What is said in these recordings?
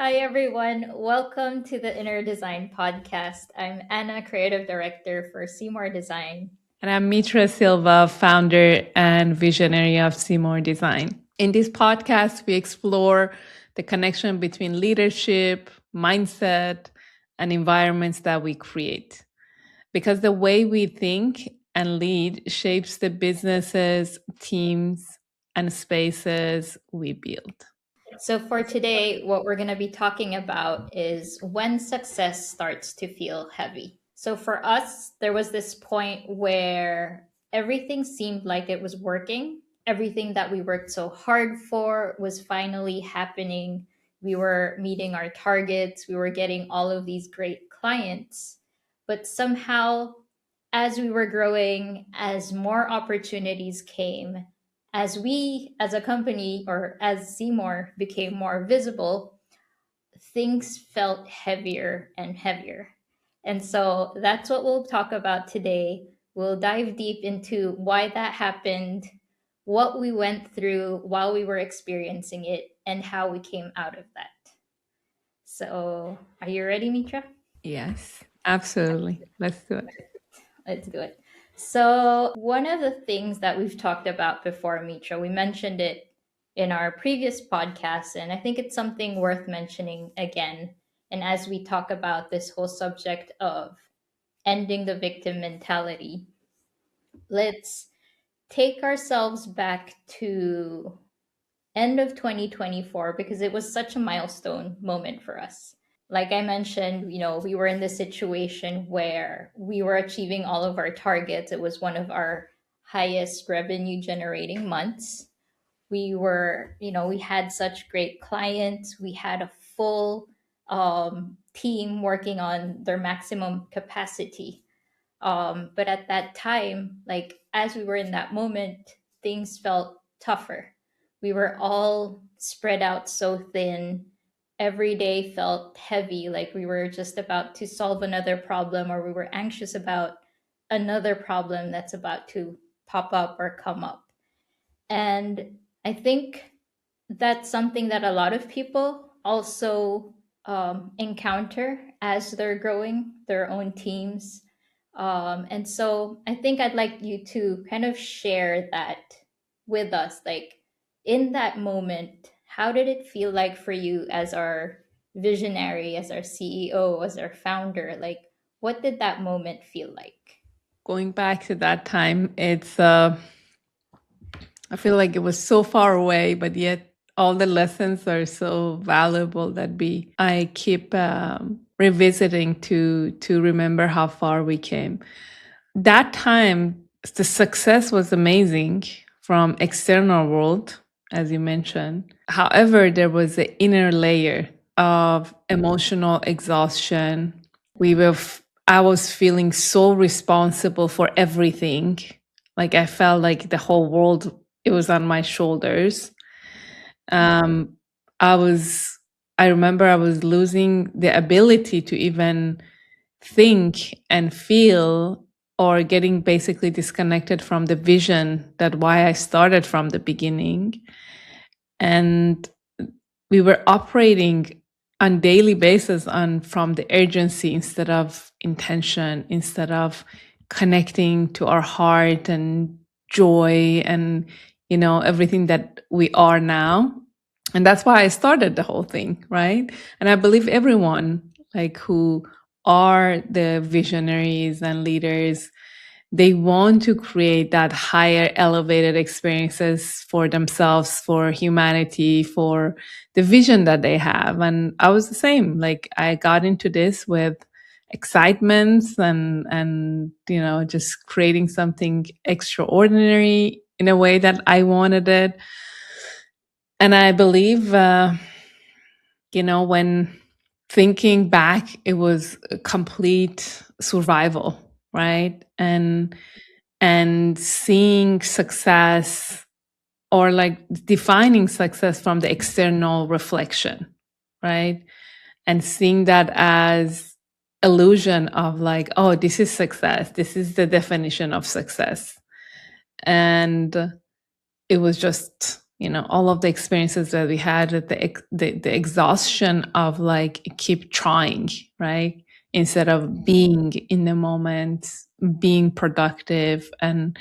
Hi, everyone. Welcome to the Inner Design Podcast. I'm Anna, Creative Director for Simour Design. And I'm Mitra Silva, founder and visionary of Simour Design. In this podcast, we explore the connection between leadership, mindset, and environments that we create. Because the way we think and lead shapes the businesses, teams, and spaces we build. So, for today, what we're going to be talking about is when success starts to feel heavy. So, for us, there was this point where everything seemed like it was working. Everything that we worked so hard for was finally happening. We were meeting our targets. We were getting all of these great clients. But somehow, as we were growing, as more opportunities came, as we as a company or as Seymour became more visible, things felt heavier and heavier. And so that's what we'll talk about today. We'll dive deep into why that happened, what we went through while we were experiencing it, and how we came out of that. So, are you ready, Mitra? Yes, absolutely. Let's do it. Let's do it. So, one of the things that we've talked about before, Mitra, we mentioned it in our previous podcast, and I think it's something worth mentioning again. And as we talk about this whole subject of ending the victim mentality, let's take ourselves back to end of 2024 because it was such a milestone moment for us. Like I mentioned, we were in this situation where we were achieving all of our targets. It was one of our highest revenue generating months. We had such great clients. We had a full team working on their maximum capacity. But at that time, like as we were in that moment, things felt tougher. We were all spread out so thin. Every day felt heavy, like we were just about to solve another problem, or we were anxious about another problem that's about to pop up or come up. And I think that's something that a lot of people also encounter as they're growing their own teams. And so I think I'd like you to kind of share that with us. Like in that moment, how did it feel like for you as our visionary, as our CEO, as our founder? Like, what did that moment feel like? Going back to that time, I feel like it was so far away, but yet all the lessons are so valuable that I keep revisiting to remember how far we came. That time, the success was amazing from external world, as you mentioned. However, there was an inner layer of emotional exhaustion. I was feeling so responsible for everything. Like I felt like the whole world, it was on my shoulders. Um, I remember I was losing the ability to even think and feel, or getting basically disconnected from the vision that why I started from the beginning. And we were operating on daily basis from the urgency instead of intention, instead of connecting to our heart and joy and everything that we are now. And that's why I started the whole thing, right? And I believe everyone like who are the visionaries and leaders, they want to create that higher elevated experiences for themselves, for humanity, for the vision that they have. And I was the same. Like I got into this with excitement and just creating something extraordinary in a way that I wanted it. And I believe when thinking back, it was a complete survival, right? And seeing success, or like defining success from the external reflection, right? And seeing that as illusion of like, oh, this is success. This is the definition of success. And it was just all of the experiences that we had, the exhaustion of like keep trying, right? Instead of being in the moment, being productive and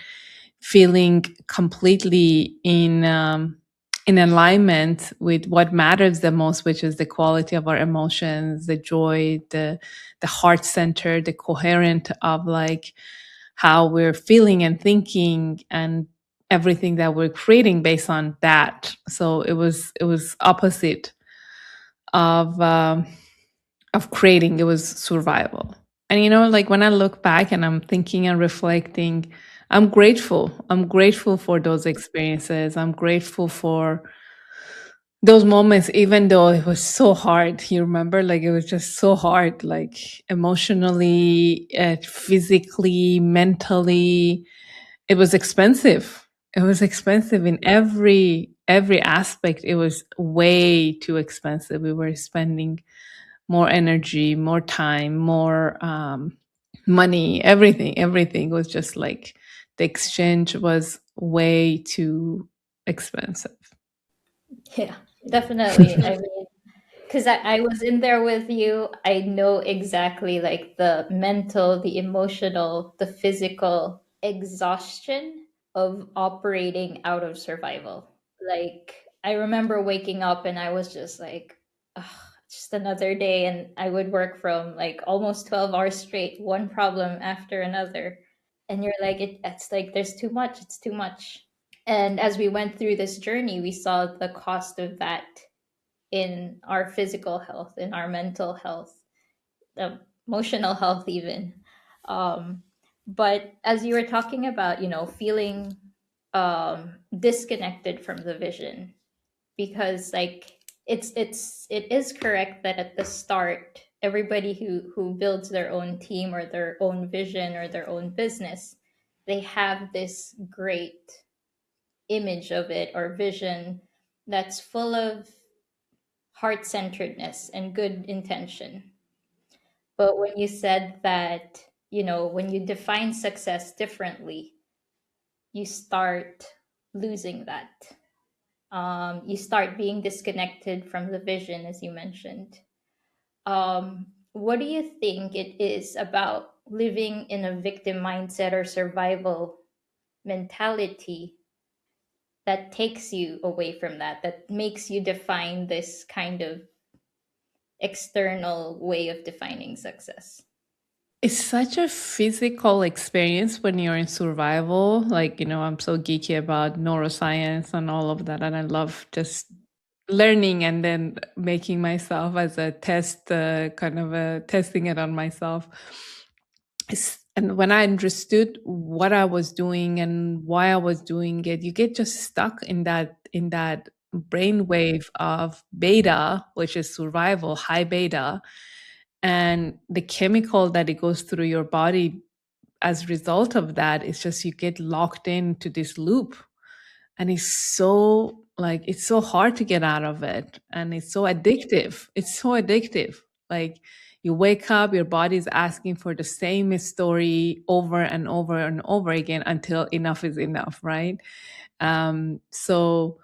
feeling completely in alignment with what matters the most, which is the quality of our emotions, the joy, the heart center, the coherent of like how we're feeling and thinking, and everything that we're creating based on that. So it was opposite of creating. It was survival. And like when I look back and I'm thinking and reflecting, I'm grateful. I'm grateful for those experiences. I'm grateful for those moments, even though it was so hard. You remember, like it was just so hard, like emotionally, physically, mentally. It was expensive. It was expensive in every aspect. It was way too expensive. We were spending more energy, more time, more money, everything was just like the exchange was way too expensive. Yeah, definitely. I mean, because I was in there with you. I know exactly like the mental, the emotional, the physical exhaustion of operating out of survival. Like, I remember waking up and I was just like, "Ugh, just another day." And I would work from like almost 12 hours straight, one problem after another. And you're like, it's like there's too much, it's too much. And as we went through this journey, we saw the cost of that in our physical health, in our mental health, emotional health, even. Um, but as you were talking about, feeling disconnected from the vision, because like it is correct that at the start, everybody who builds their own team or their own vision or their own business, they have this great image of it or vision that's full of heart centeredness and good intention. But when you said that, when you define success differently, you start losing that. You start being disconnected from the vision, as you mentioned. What do you think it is about living in a victim mindset or survival mentality that takes you away from that makes you define this kind of external way of defining success? It's such a physical experience when you're in survival. Like, I'm so geeky about neuroscience and all of that. And I love just learning and then making myself as a test, kind of testing it on myself. And when I understood what I was doing and why I was doing it, you get just stuck in that brainwave of beta, which is survival, high beta, and the chemical that it goes through your body as a result of that is just you get locked into this loop, and it's so hard to get out of it, and it's so addictive. Like, you wake up, your body's asking for the same story over and over and over again until enough is enough, right? So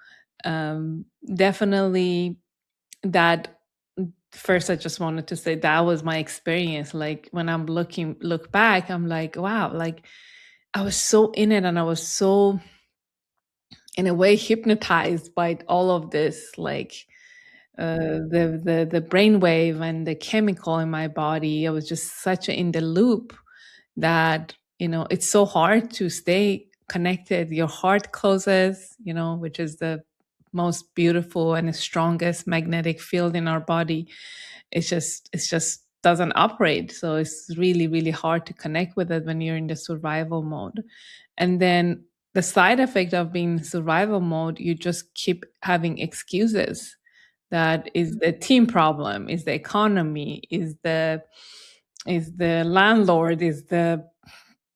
definitely that. First, I just wanted to say that was my experience. Like, when I'm look back, I'm like, wow, like I was so in it, and I was so, in a way, hypnotized by all of this, like the brainwave and the chemical in my body. I was just such in the loop that it's so hard to stay connected. Your heart closes, which is the most beautiful and the strongest magnetic field in our body. It's just doesn't operate, so it's really really hard to connect with it when you're in the survival mode. And then the side effect of being in survival mode, you just keep having excuses. That is the team problem, is the economy, is the landlord, is the,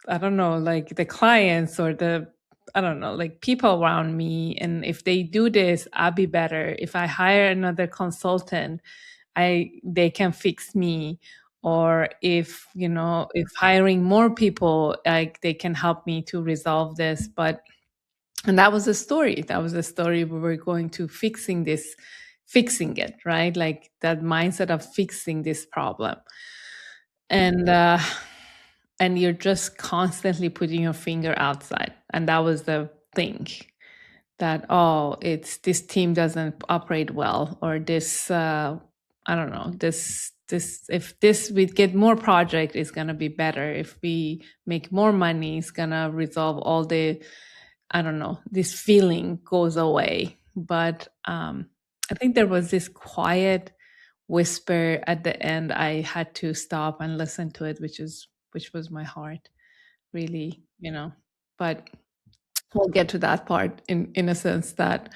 I don't know, like the clients, or the, I don't know, like people around me. And if they do this, I'll be better. If I hire another consultant, they can fix me. Or if hiring more people, like they can help me to resolve this. But And that was the story. That was the story. We were going to fixing it, right? Like that mindset of fixing this problem. And and you're just constantly putting your finger outside. And that was the thing, that, oh, it's this team doesn't operate well, or this, I don't know, this if this we get more project, is going to be better. If we make more money, it's going to resolve all the, I don't know, this feeling goes away. But I think there was this quiet whisper at the end. I had to stop and listen to it, which was my heart, really, But we'll get to that part in a sense, that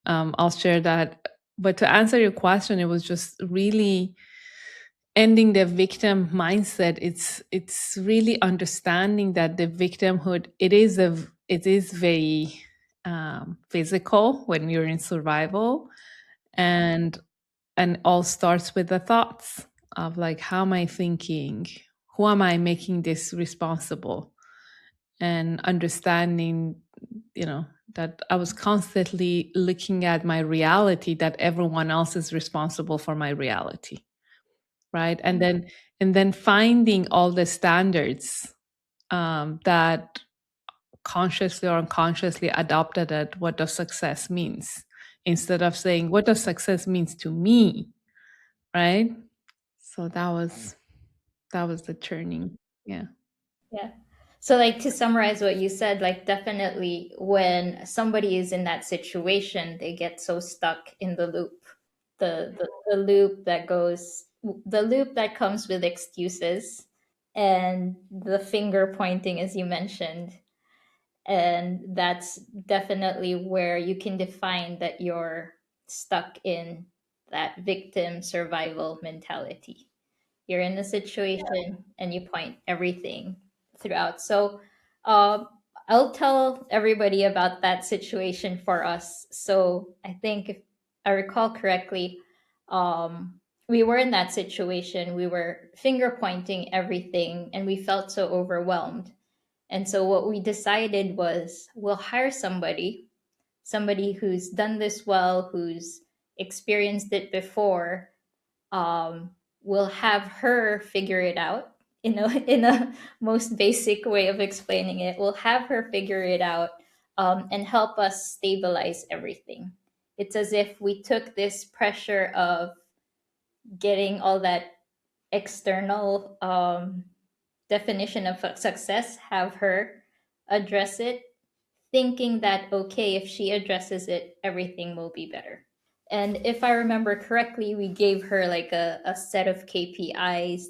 I'll share that. But to answer your question, it was just really ending the victim mindset. It's really understanding that the victimhood, it is very physical when you're in survival, and all starts with the thoughts of, like, how am I thinking, who am I making this responsible, and understanding, that I was constantly looking at my reality, that everyone else is responsible for my reality, right? And then finding all the standards that consciously or unconsciously adopted at what does success means, instead of saying what does success means to me, right? So that was the turning. Yeah. Yeah. So, like, to summarize what you said, like, definitely when somebody is in that situation, they get so stuck in the loop. The loop that goes, the loop that comes with excuses and the finger pointing, as you mentioned. And that's definitely where you can define that you're stuck in that victim survival mentality. You're in a situation and you point everything throughout. So uh, I'll tell everybody about that situation for us. So I think, if I recall correctly, we were in that situation. We were finger pointing everything and we felt so overwhelmed. And so what we decided was, we'll hire somebody who's done this well, who's experienced it before. We'll have her figure it out, in a most basic way of explaining it. We'll have her figure it out, and help us stabilize everything. It's as if we took this pressure of getting all that external definition of success, have her address it, thinking that, okay, if she addresses it, everything will be better. And if I remember correctly, we gave her like a set of KPIs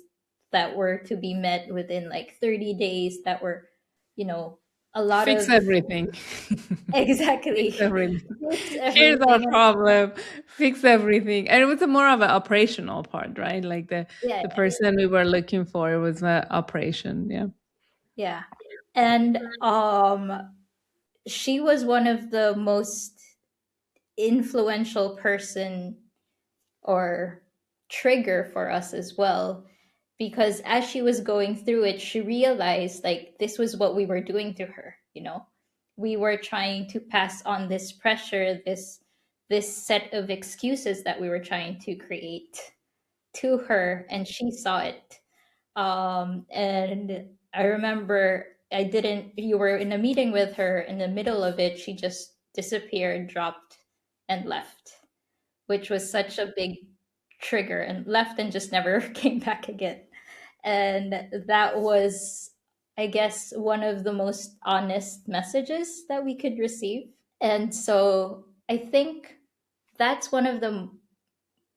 that were to be met within like 30 days, that were, you know, a lot Fix of everything. Fix exactly everything. fix Here's our everything. problem. Fix everything. And it was a more of an operational part, right? Like Yeah, the person we were looking for was an operation. Yeah. yeah. And she was one of the most influential person or trigger for us as well, because as she was going through it, she realized, like, this was what we were doing to her. We were trying to pass on this pressure, this set of excuses that we were trying to create to her, and she saw it. And I remember, I didn't you were in a meeting with her, in the middle of it she just disappeared, dropped, and left, which was such a big trigger, and left and just never came back again. And that was, I guess, one of the most honest messages that we could receive. And so I think that's one of the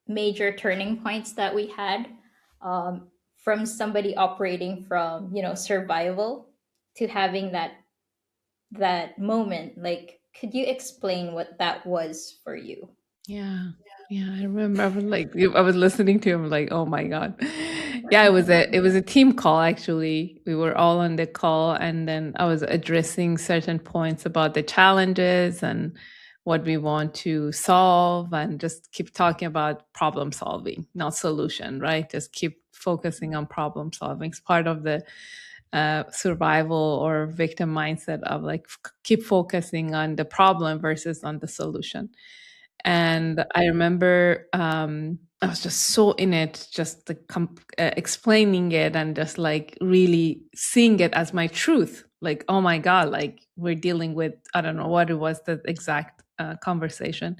major turning points that we had, from somebody operating from, survival, to having that moment. Like, could you explain what that was for you? Yeah. Yeah. I remember I was like, I was listening to him like, oh my God. Yeah, it was a team call actually. We were all on the call, and then I was addressing certain points about the challenges and what we want to solve, and just keep talking about problem solving, not solution, right? Just keep focusing on problem solving. It's part of the survival or victim mindset of like keep focusing on the problem versus on the solution. And I remember I was just so in it, just the explaining it and just like really seeing it as my truth. Like, oh my God, like we're dealing with, I don't know what it was, the exact conversation.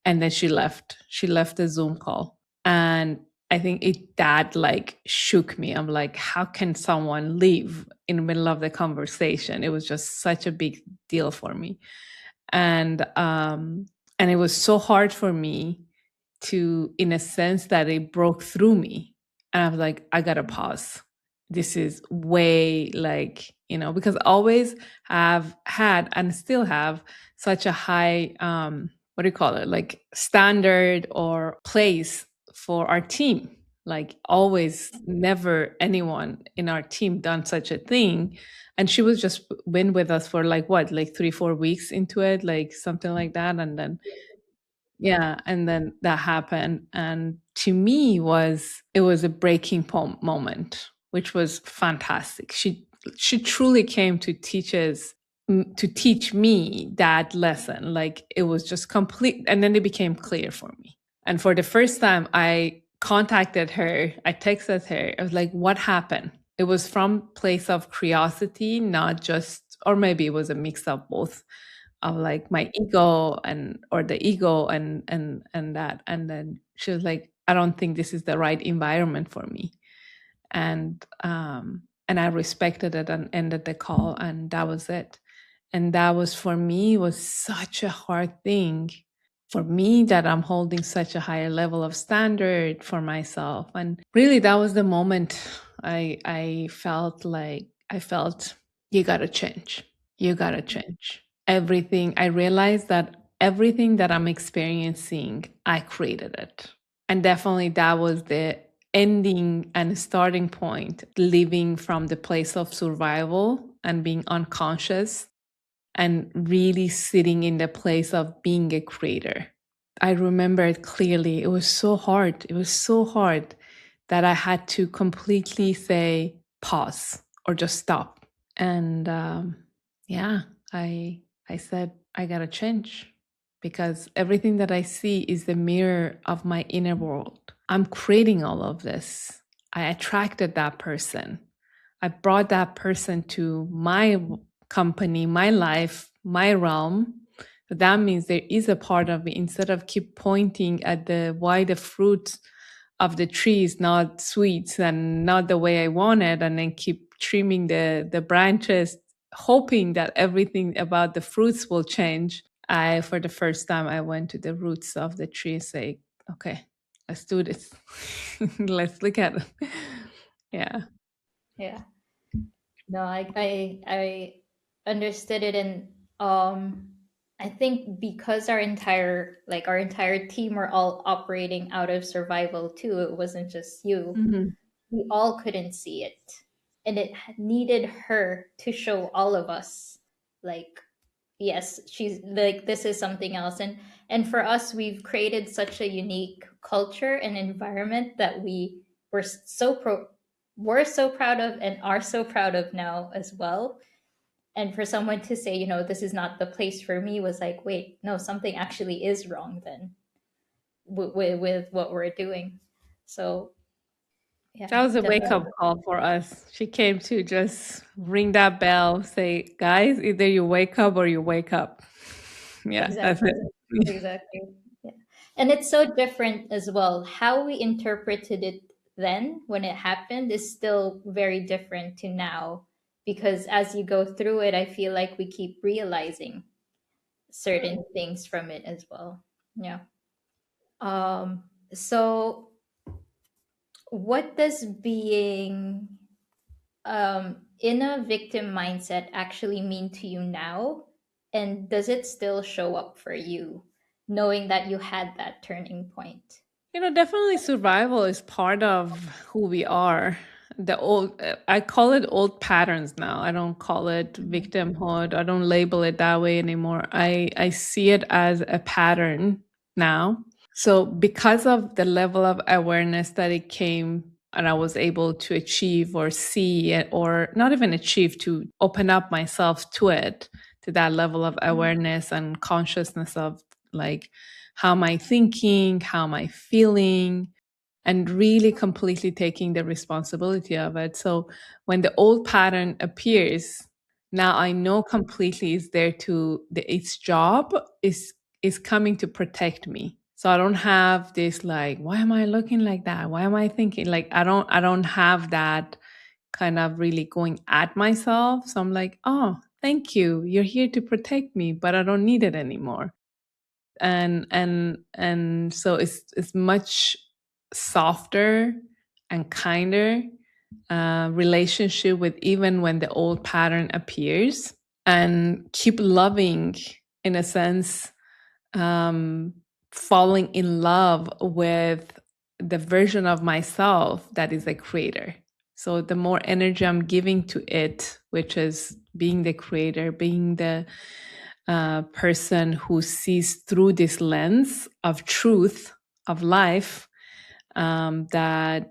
And then she left. She left the Zoom call. And I think that like shook me. I'm like, how can someone leave in the middle of the conversation? It was just such a big deal for me. And it was so hard for me to, in a sense that it broke through me. And I was like, I gotta pause. This is way like, because I always have had and still have such a high what do you call it, like standard or place for our team. Like always, never anyone in our team done such a thing. And she was just been with us for like what, like 3-4 weeks into it, like something like that. And then yeah, and then that happened, and to me it was a breaking moment, which was fantastic. She truly came to to teach me that lesson. Like it was just complete, and then it became clear for me. And for the first time I contacted her, I texted her, I was like, what happened? It was from place of curiosity, not just, or maybe it was a mix of both, of like my ego and or the ego and that. And then she was like, I don't think this is the right environment for me. And I respected it and ended the call, and that was it. And that was, for me, was such a hard thing for me, that I'm holding such a higher level of standard for myself. And really that was the moment I felt like you gotta change. You gotta change everything. I realized that everything that I'm experiencing, I created it. And definitely that was the ending and starting point, living from the place of survival and being unconscious and really sitting in the place of being a creator. I remember it clearly. It was so hard. It was so hard that I had to completely say pause or just stop. And yeah, I said I gotta change, because everything that I see is the mirror of my inner world. I'm creating all of this. I attracted that person. I brought that person to my company, my life, my realm. So that means there is a part of me, instead of keep pointing at why the fruit of the tree is not sweet and not the way I want it, and then keep trimming the branches, hoping that everything about the fruits will change. For the first time, I went to the roots of the tree and say, okay, let's do this. Let's look at it. Yeah. Yeah. No, I understood it. And um I think because our entire team were all operating out of survival too, it wasn't just you. Mhm. We all couldn't see it. And it needed her to show all of us, like, yes, she's like, this is something else. And for us, we've created such a unique culture and environment that were so pro we're so proud of and are so proud of now as well. And for someone to say, this is not the place for me, was like, wait, no, something actually is wrong then with what we're doing. So yeah, That was a wake definitely. up call for us. She came to just ring that bell, say, guys, either you wake up or you wake up. Yeah, that's Exactly. it. Exactly. Yeah. And it's so different as well. How we interpreted it then when it happened is still very different to now, because as you go through it, I feel like we keep realizing certain things from it as well. Yeah. So what does being in a victim mindset actually mean to you now? And does it still show up for you, knowing that you had that turning point? Definitely survival is part of who we are. I call it old patterns now. I don't call it Mhm. victimhood. I don't label it that way anymore. I see it as a pattern now. So because of the level of awareness that it came and I was able to achieve or see it, or not even achieve, to open up myself to it, to that level of awareness and consciousness of like, how am I thinking? How am I feeling? And really completely taking the responsibility of it. So when the old pattern appears, now I know completely is there to its job is coming to protect me. So I don't have this like, why am I looking like that? Why am I thinking like, I don't have that kind of really going at myself. So I'm like, oh, thank you. You're here to protect me, but I don't need it anymore. And so it's much softer and kinder relationship with even when the old pattern appears, and keep loving, in a sense, um, falling in love with the version of myself that is a creator. So the more energy I'm giving to it, which is being the creator, being the person who sees through this lens of truth of life, that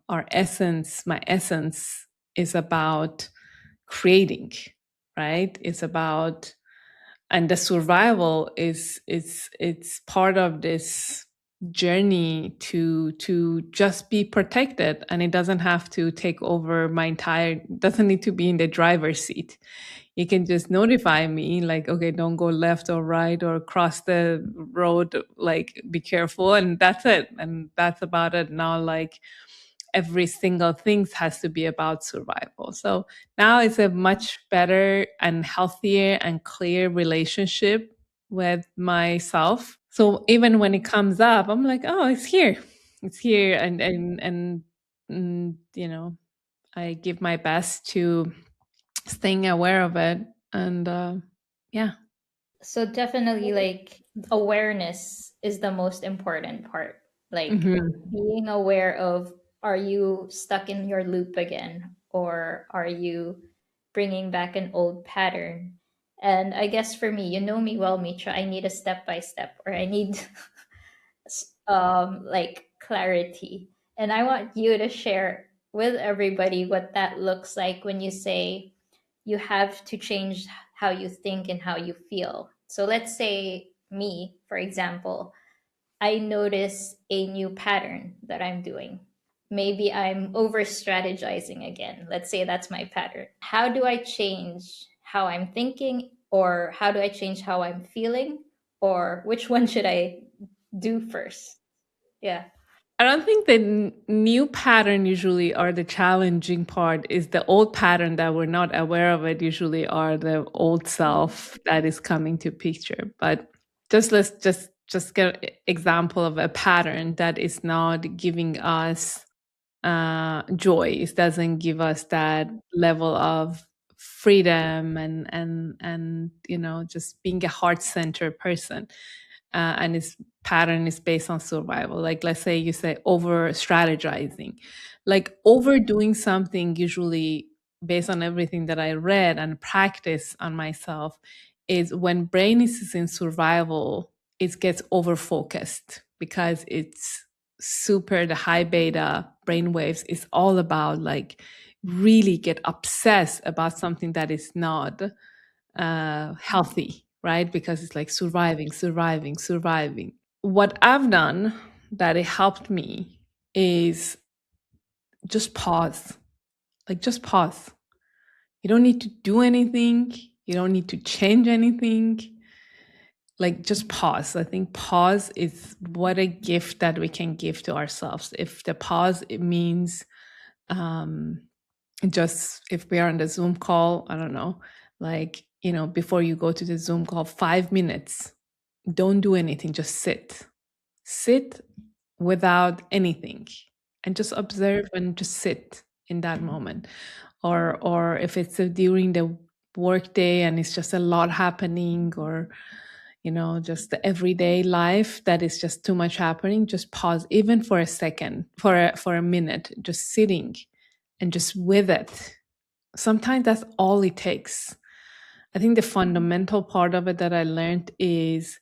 our essence, my essence, is about creating, right? It's about, and the survival is it's part of this journey to just be protected, and it doesn't have to take over my entire, doesn't need to be in the driver's seat. You can just notify me like, okay, don't go left or right or cross the road, like be careful, and that's it, and that's about it. Now like every single thing has to be about survival. So now it's a much better and healthier and clear relationship with myself. So even when it comes up, I'm like, oh, it's here. It's here. And I give my best to staying aware of it. And yeah. So definitely like awareness is the most important part. Like Hmm. being aware of, are you stuck in your loop again, or are you bringing back an old pattern? And I guess for me, you know me well, Mitra, I need a step by step, or I need like clarity. And I want you to share with everybody what that looks like when you say you have to change how you think and how you feel. So let's say me, for example, I notice a new pattern that I'm doing. Maybe I'm over strategizing again. Let's say that's my pattern. How do I change how I'm thinking, or how do I change how I'm feeling, or which one should I do first? Yeah. I don't think the new pattern usually are the challenging part. Is the old pattern that we're not aware of it usually are the old self that is coming to picture. But let's just get an example of a pattern that is not giving us joy. It doesn't give us that level of freedom and just being a heart centered person. And its pattern is based on survival. Like let's say you say over strategizing, like overdoing something usually, based on everything that I read and practice on myself, is when brain is in survival, it gets over focused because it's super, the high beta brain waves is all about like really get obsessed about something that is not healthy, right? Because it's like surviving, surviving, surviving. What I've done that it helped me is just pause. Like just pause. You don't need to do anything. You don't need to change anything. Like just pause. I think pause is what a gift that we can give to ourselves. If the pause, it means um, just if we are on the Zoom call, I don't know, like, before you go to the Zoom call, 5 minutes, don't do anything, just sit without anything and just observe and just sit in that moment. Or if it's during the workday and it's just a lot happening, or just the everyday life that is just too much happening, just pause even for a second, for a minute, just sitting and just with it. Sometimes that's all it takes. I think the fundamental part of it that I learned is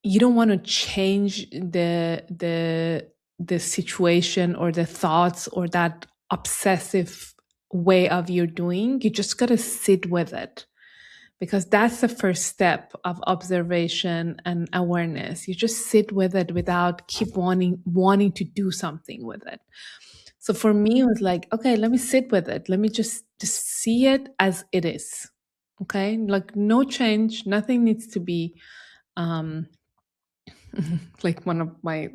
you don't want to change the the situation or the thoughts or that obsessive way of you doing. You just got to sit with it, because that's the first step of observation and awareness. You just sit with it without keep wanting to do something with it. So for me, it was like, okay, let me sit with it. Let me just see it as it is. Okay, like no change, nothing needs to be um like one of my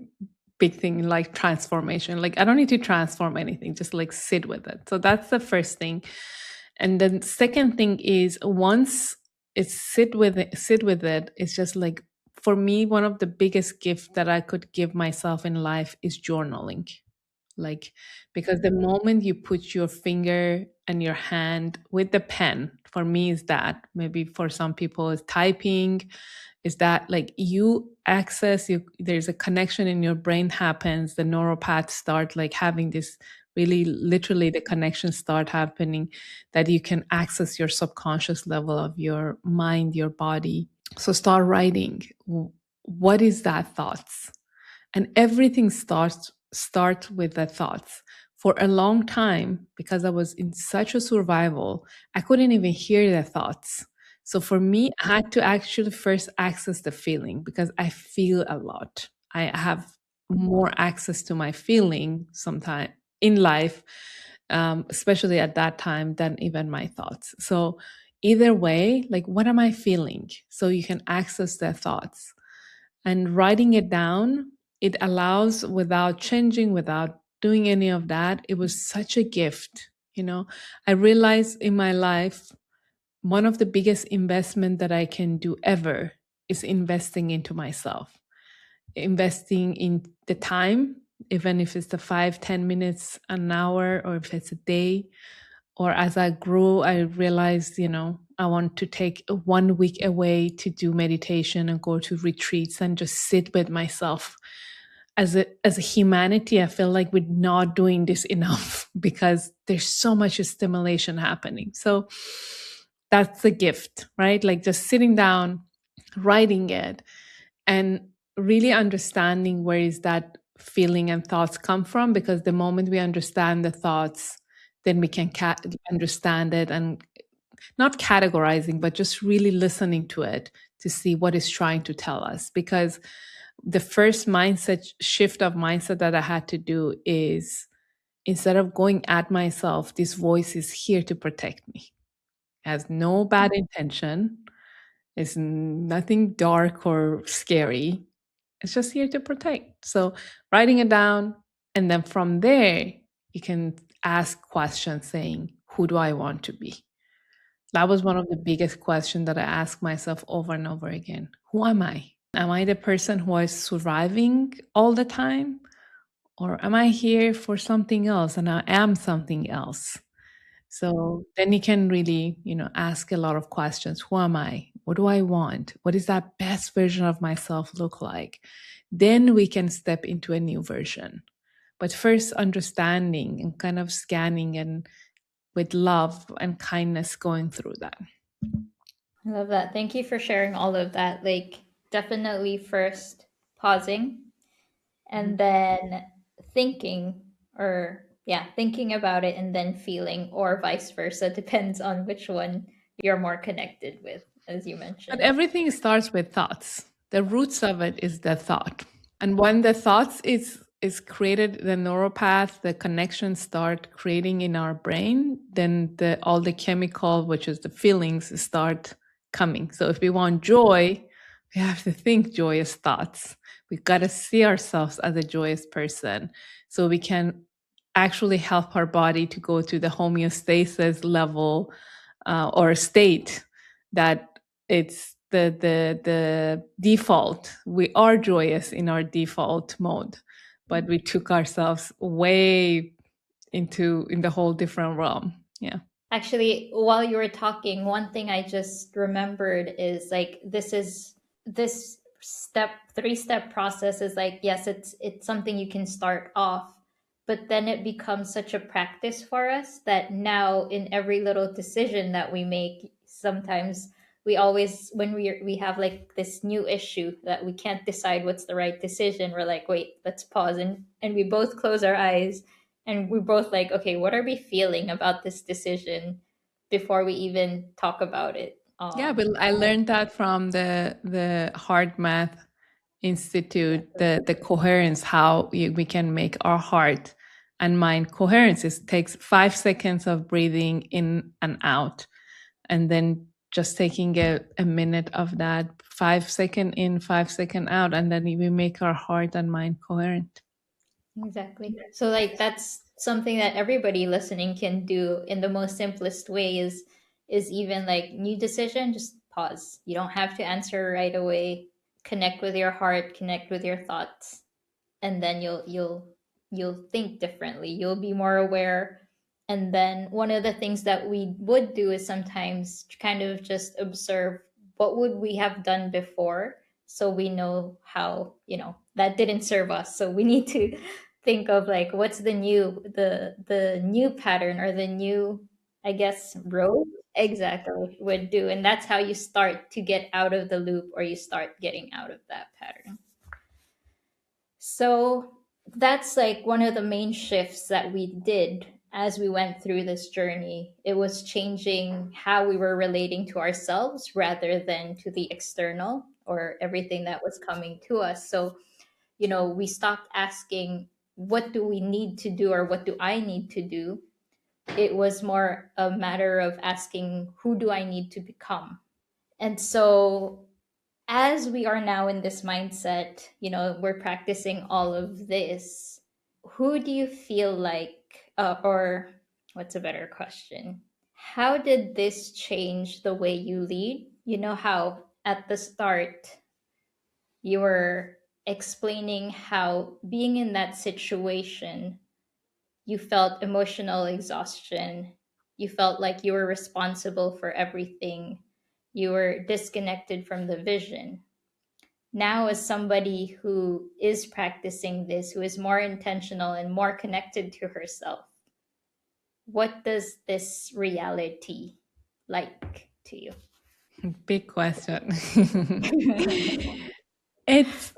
big thing, like transformation. Like I don't need to transform anything, just like sit with it. So that's the first thing. And then second thing is, once it's sit with it, it's just like, for me, one of the biggest gifts that I could give myself in life is journaling. Like, because the moment you put your finger and your hand with the pen, for me is that, maybe for some people is typing, is that like you access you, there's a connection in your brain happens, the neural paths start like having this, really literally the connections start happening, that you can access your subconscious level of your mind, your body. So start writing. What is that thoughts? And everything start with the thoughts. For a long time, because I was in such a survival, I couldn't even hear the thoughts. So for me, I had to actually first access the feeling, because I feel a lot. I have more access to my feeling sometime in life, especially at that time, than even my thoughts. So either way, like, what am I feeling? So you can access the thoughts. And writing it down, it allows, without changing, without doing any of that, it was such a gift. I realized in my life, one of the biggest investment that I can do ever is investing into myself, investing in the time, even if it's the 5, 10 minutes, an hour, or if it's a day. Or as I grew, I realized, I want to take 1 week away to do meditation and go to retreats and just sit with myself. As a humanity, I feel like we're not doing this enough because there's so much stimulation happening. So that's the gift, right? Like just sitting down, writing it, and really understanding where is that feeling and thoughts come from. Because the moment we understand the thoughts, then we can understand it, and not categorizing, but just really listening to it to see what it's trying to tell us. Because the first mindset shift of mindset that I had to do is, instead of going at myself, this voice is here to protect me. It has no bad intention. It's nothing dark or scary. It's just here to protect. So writing it down, and then from there, you can ask questions saying, who do I want to be? That was one of the biggest questions that I ask myself over and over again. Who am I? Am I the person who is surviving all the time? Or am I here for something else and I am something else? So then you can really, ask a lot of questions. Who am I? What do I want? What is that best version of myself look like? Then we can step into a new version. But first, understanding and kind of scanning, and with love and kindness going through that. I love that. Thank you for sharing all of that. Like, definitely first pausing and then thinking, or yeah, thinking about it and then feeling, or vice versa. Depends on which one you're more connected with, as you But mentioned. everything starts with thoughts. The roots of it is the thought. And when the thoughts is created, the neural path, the connections start creating in our brain, then all the chemical, which is the feelings, start coming. So if we want joy, we have to think joyous thoughts. We've got to see ourselves as a joyous person, so we can actually help our body to go to the homeostasis level, or state, that it's the default. We are joyous in our default mode, but we took ourselves way in the whole different realm. Yeah. Actually, while you were talking, one thing I just remembered is like this three-step process is like, yes, it's something you can start off, but then it becomes such a practice for us that now in every little decision that we make, sometimes we always, when we have like this new issue that we can't decide what's the right decision, we're like, wait, let's pause, and we both close our eyes, and we're both like, okay, what are we feeling about this decision before we even talk about it. Yeah, but I learned that from the Heart Math Institute, the coherence, how we can make our heart and mind coherence. It takes 5 seconds of breathing in and out, and then just taking a minute of that, 5 second in, 5 second out, and then we make our heart and mind coherent. Exactly. So like that's something that everybody listening can do in the most simplest way is even like new decision, just pause. You don't have to answer right away. Connect with your heart, connect with your thoughts, and then you'll think differently. You'll be more aware. And then one of the things that we would do is sometimes kind of just observe what would we have done before, so we know how, that didn't serve us, so we need to think of like what's the new pattern, or the new, I guess, road exactly would do. And that's how you start to get out of the loop, or you start getting out of that pattern. So that's like one of the main shifts that we did as we went through this journey. It was changing how we were relating to ourselves rather than to the external or everything that was coming to us. So, we stopped asking, what do we need to do, or what do I need to do? It was more a matter of asking, who do I need to become? And so as we are now in this mindset, we're practicing all of this. Who do you feel like, or what's a better question? How did this change the way you lead? You know how at the start you were explaining how being in that situation, you felt emotional exhaustion. You felt like you were responsible for everything. You were disconnected from the vision. Now, as somebody who is practicing this, who is more intentional and more connected to herself, what does this reality like to you? Big question. it's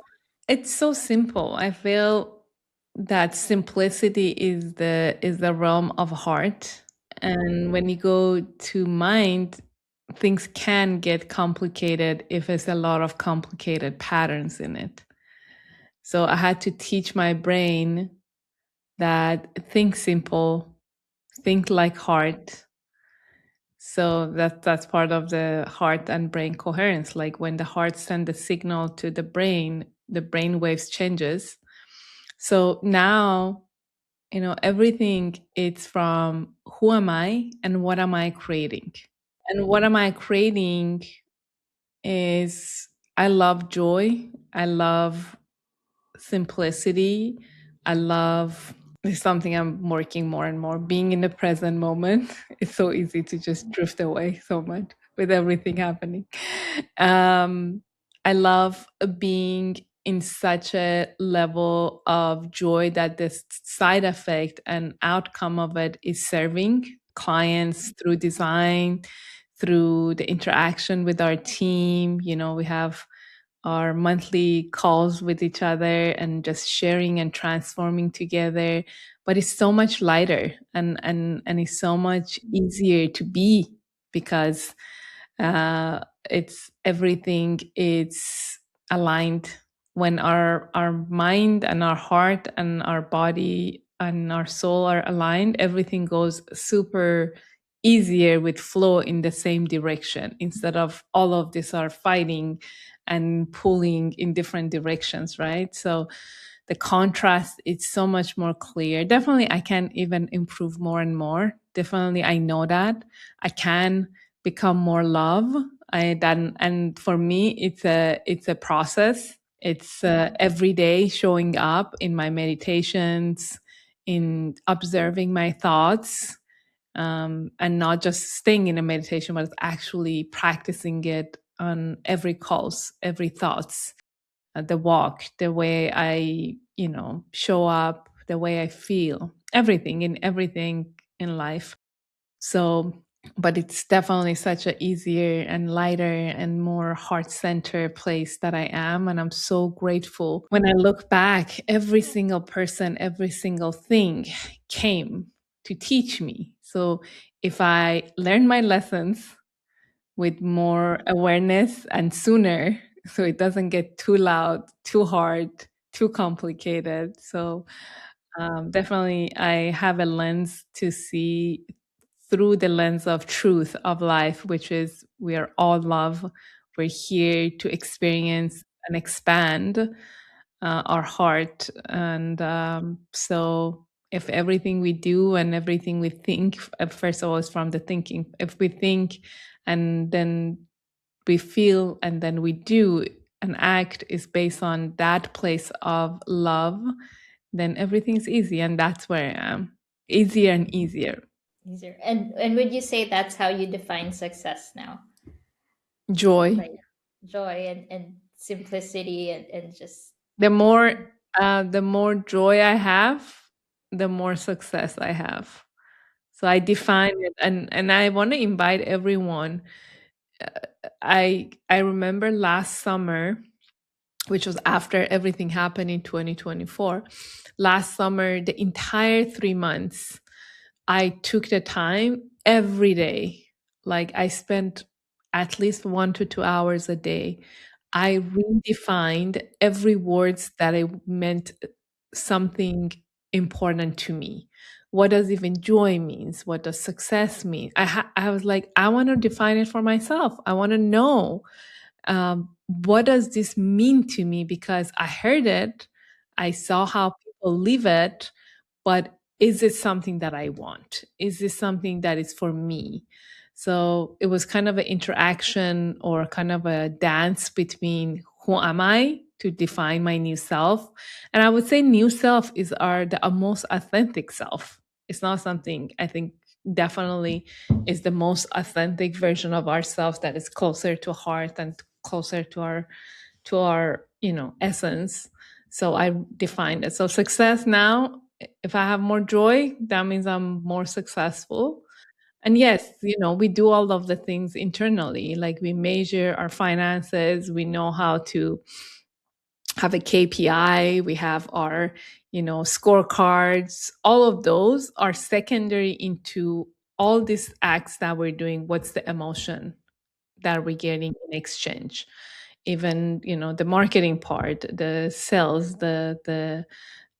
it's so simple. I feel that simplicity is the realm of heart, and when you go to mind, things can get complicated if there's a lot of complicated patterns in it. So I had to teach my brain that think simple, think like heart. So that's part of the heart and brain coherence. Like when the heart sends the signal to the brain waves changes. So now, everything it's from who am I and what am I creating? And what am I creating is I love joy. I love simplicity. I love It's something I'm working more and more. Being in the present moment. It's so easy to just drift away so much with everything happening. Um, I love being in such a level of joy that the side effect and outcome of it is serving clients through design, through the interaction with our team. We have our monthly calls with each other and just sharing and transforming together, but it's so much lighter and it's so much easier to be because uh, it's everything, it's aligned. When our mind and our heart and our body and our soul are aligned, everything goes super easier with flow in the same direction, instead of all of this are fighting and pulling in different directions, right? So the contrast is so much more clear. Definitely I can even improve more and more. Definitely I know that I can become more love. And for me it's a process. It's every day showing up in my meditations, in observing my thoughts, and not just staying in a meditation, but actually practicing it on every calls, every thoughts, the walk, the way I, show up, the way I feel, everything in life. So but it's definitely such a easier and lighter and more heart-centered place that I am. And I'm so grateful. When I look back, every single person, every single thing came to teach me. So if I learn my lessons with more awareness and sooner, so it doesn't get too loud, too hard, too complicated. So definitely, I have a lens to see through the lens of truth of life, which is we are all love. We're here to experience and expand our heart. And so, if everything we do and everything we think, first of all, is from the thinking. If we think and then we feel and then we do and act is based on that place of love, then everything's easy. And that's where I am. Easier and easier. Easier. And would you say that's how you define success now? Joy. Like joy and simplicity and just The more the more joy I have, the more success I have. So I define it, and I want to invite everyone. I remember last summer, which was after everything happened in 2024. Last summer, the entire 3 months, I took the time every day. Like I spent at least 1 to 2 hours a day. I redefined every words that I meant something important to me. What does even joy means? What does success mean? I was like, I want to define it for myself. I want to know what does this mean to me? Because I heard it, I saw how people live it, but is it something that I want? Is this something that is for me? So it was kind of an interaction or kind of a dance between who am I to define my new self. And I would say new self is the most authentic self. It's not something I think definitely is the most authentic version of ourselves that is closer to heart and closer to our essence. So I defined it. So success now, if I have more joy, that means I'm more successful. And yes, we do all of the things internally, like we measure our finances, we know how to have a KPI, we have our scorecards. All of those are secondary into all these acts that we're doing. What's the emotion that we're getting in exchange? Even the marketing part, the sales, the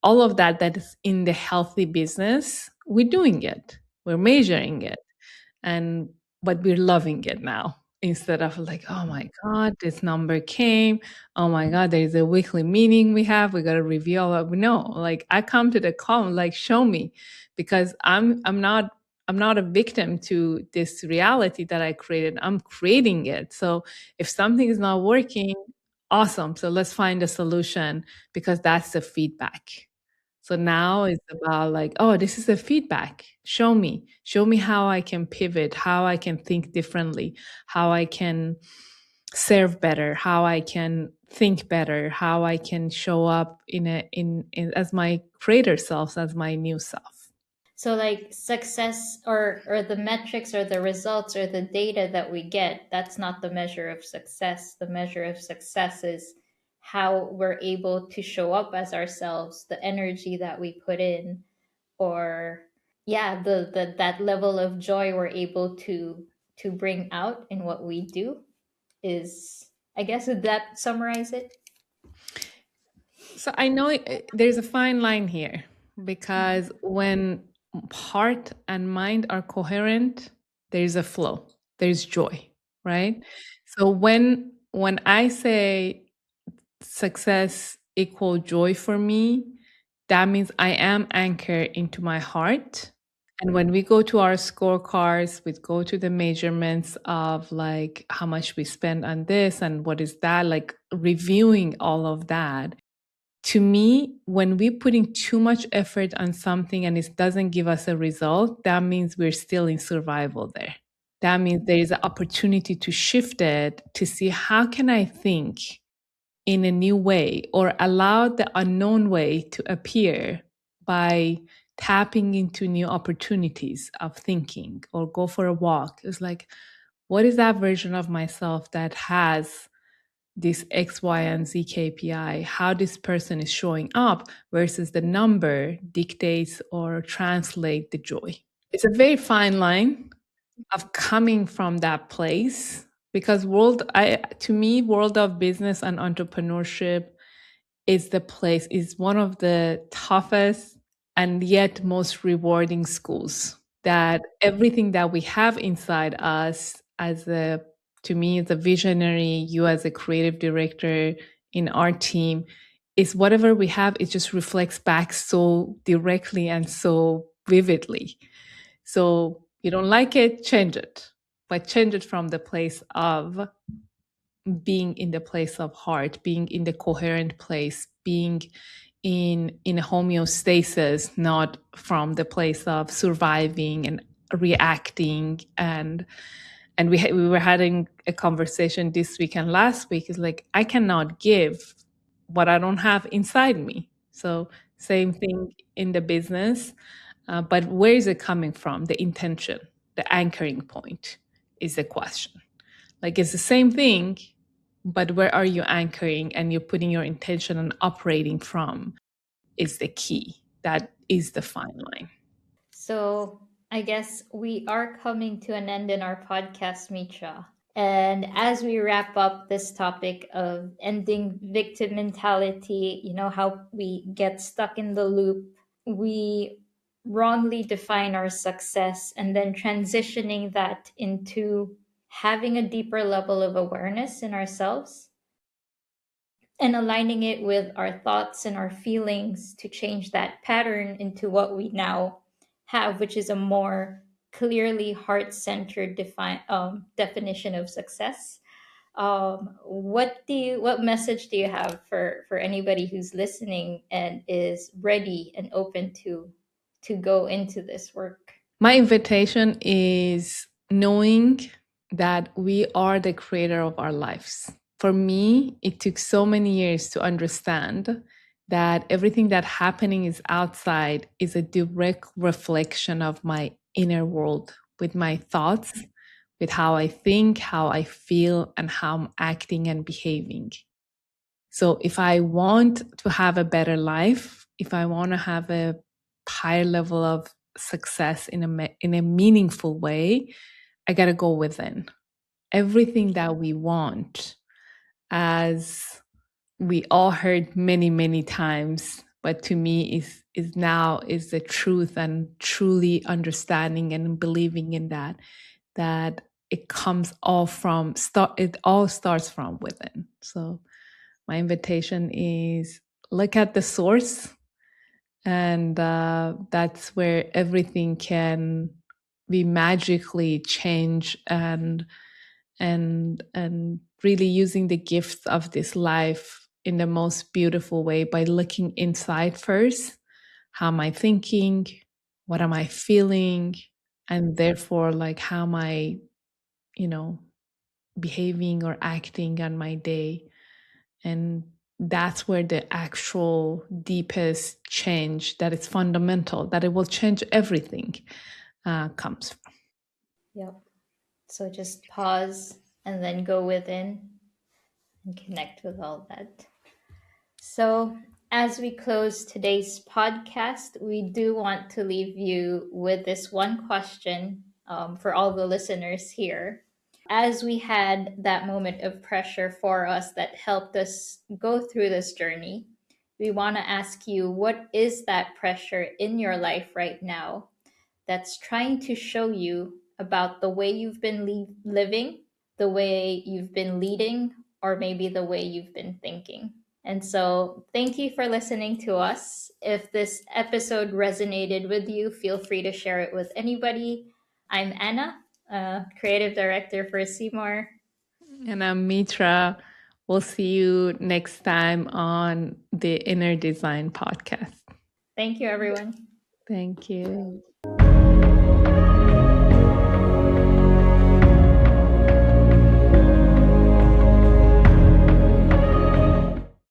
all of that is in the healthy business, we're doing it, we're measuring it, and but we're loving it now, instead of like, oh my god, this number came, oh my god, there's a weekly meeting we got to review all of. No, like I come to the call, like show me, because I'm not a victim to this reality that I created. I'm creating it. So if something is not working, awesome, so let's find a solution, because that's the feedback. So now it's about like, oh, this is a feedback. Show me how I can pivot, how I can think differently, how I can serve better, how I can think better, how I can show up in as my creator self, as my new self. so like success or the metrics or the results or the data that we get, that's not the measure of success. The measure of success is how we're able to show up as ourselves, the energy that we put in, or yeah, the that level of joy we're able to bring out in what we do is, I guess, would that summarize it? So I know there's a fine line here, because when heart and mind are coherent, there's a flow, there's joy, right? So when I say success equal joy for me, that means I am anchored into my heart. And when we go to our scorecards, we go to the measurements of like how much we spend on this and what is that, like reviewing all of that. To me, when we're putting too much effort on something and it doesn't give us a result, that means we're still in survival there. That means there is an opportunity to shift it, to see how can I think in a new way or allow the unknown way to appear by tapping into new opportunities of thinking or go for a walk. It's like, what is that version of myself that has this X, Y, and Z KPI, how this person is showing up versus the number dictates or translate the joy. It's a very fine line of coming from that place because to me, world of business and entrepreneurship is one of the toughest and yet most rewarding schools. That everything that we have inside us to me, as a visionary, you as a creative director in our team, is whatever we have, it just reflects back so directly and so vividly. So you don't like it, change it, but change it from the place of being in the place of heart, being in the coherent place, being in homeostasis, not from the place of surviving and reacting. And we were having a conversation this week and last week. Is like, I cannot give what I don't have inside me. So same thing in the business, but where is it coming from? The intention, the anchoring point is the question. Like, it's the same thing, but where are you anchoring and you're putting your intention and operating from is the key. That is the fine line. So I guess we are coming to an end in our podcast, Mitra. And as we wrap up this topic of ending victim mentality, how we get stuck in the loop, we wrongly define our success, and then transitioning that into having a deeper level of awareness in ourselves and aligning it with our thoughts and our feelings to change that pattern into what we now have, which is a more clearly heart-centered definition of success. What message do you have for anybody who's listening and is ready and open to go into this work? My invitation is knowing that we are the creator of our lives. For me, it took so many years to understand that everything that happening is outside is a direct reflection of my inner world, with my thoughts, with how I think, how I feel, and how I'm acting and behaving. So if I want to have a better life, if I want to have a higher level of success in a meaningful way, I got to go within. Everything that we want, as we all heard many times, but to me is now is the truth, and truly understanding and believing in that it comes all from it all starts from within. So my invitation is look at the source, and that's where everything can be magically changed, and really using the gifts of this life in the most beautiful way by looking inside first. How am I thinking? What am I feeling? And therefore, like, how am I, behaving or acting on my day? And that's where the actual deepest change, that is fundamental, that it will change everything, comes from. Yep. So just pause and then go within and connect with all that. So, as we close today's podcast, we do want to leave you with this one question for all the listeners here. As we had that moment of pressure for us that helped us go through this journey, we want to ask you, what is that pressure in your life right now that's trying to show you about the way you've been living, the way you've been leading, or maybe the way you've been thinking? And so, thank you for listening to us. If this episode resonated with you, feel free to share it with anybody. I'm Anna, creative director for Simour. And I'm Mitra. We'll see you next time on the Inner Design podcast. Thank you, everyone. Thank you.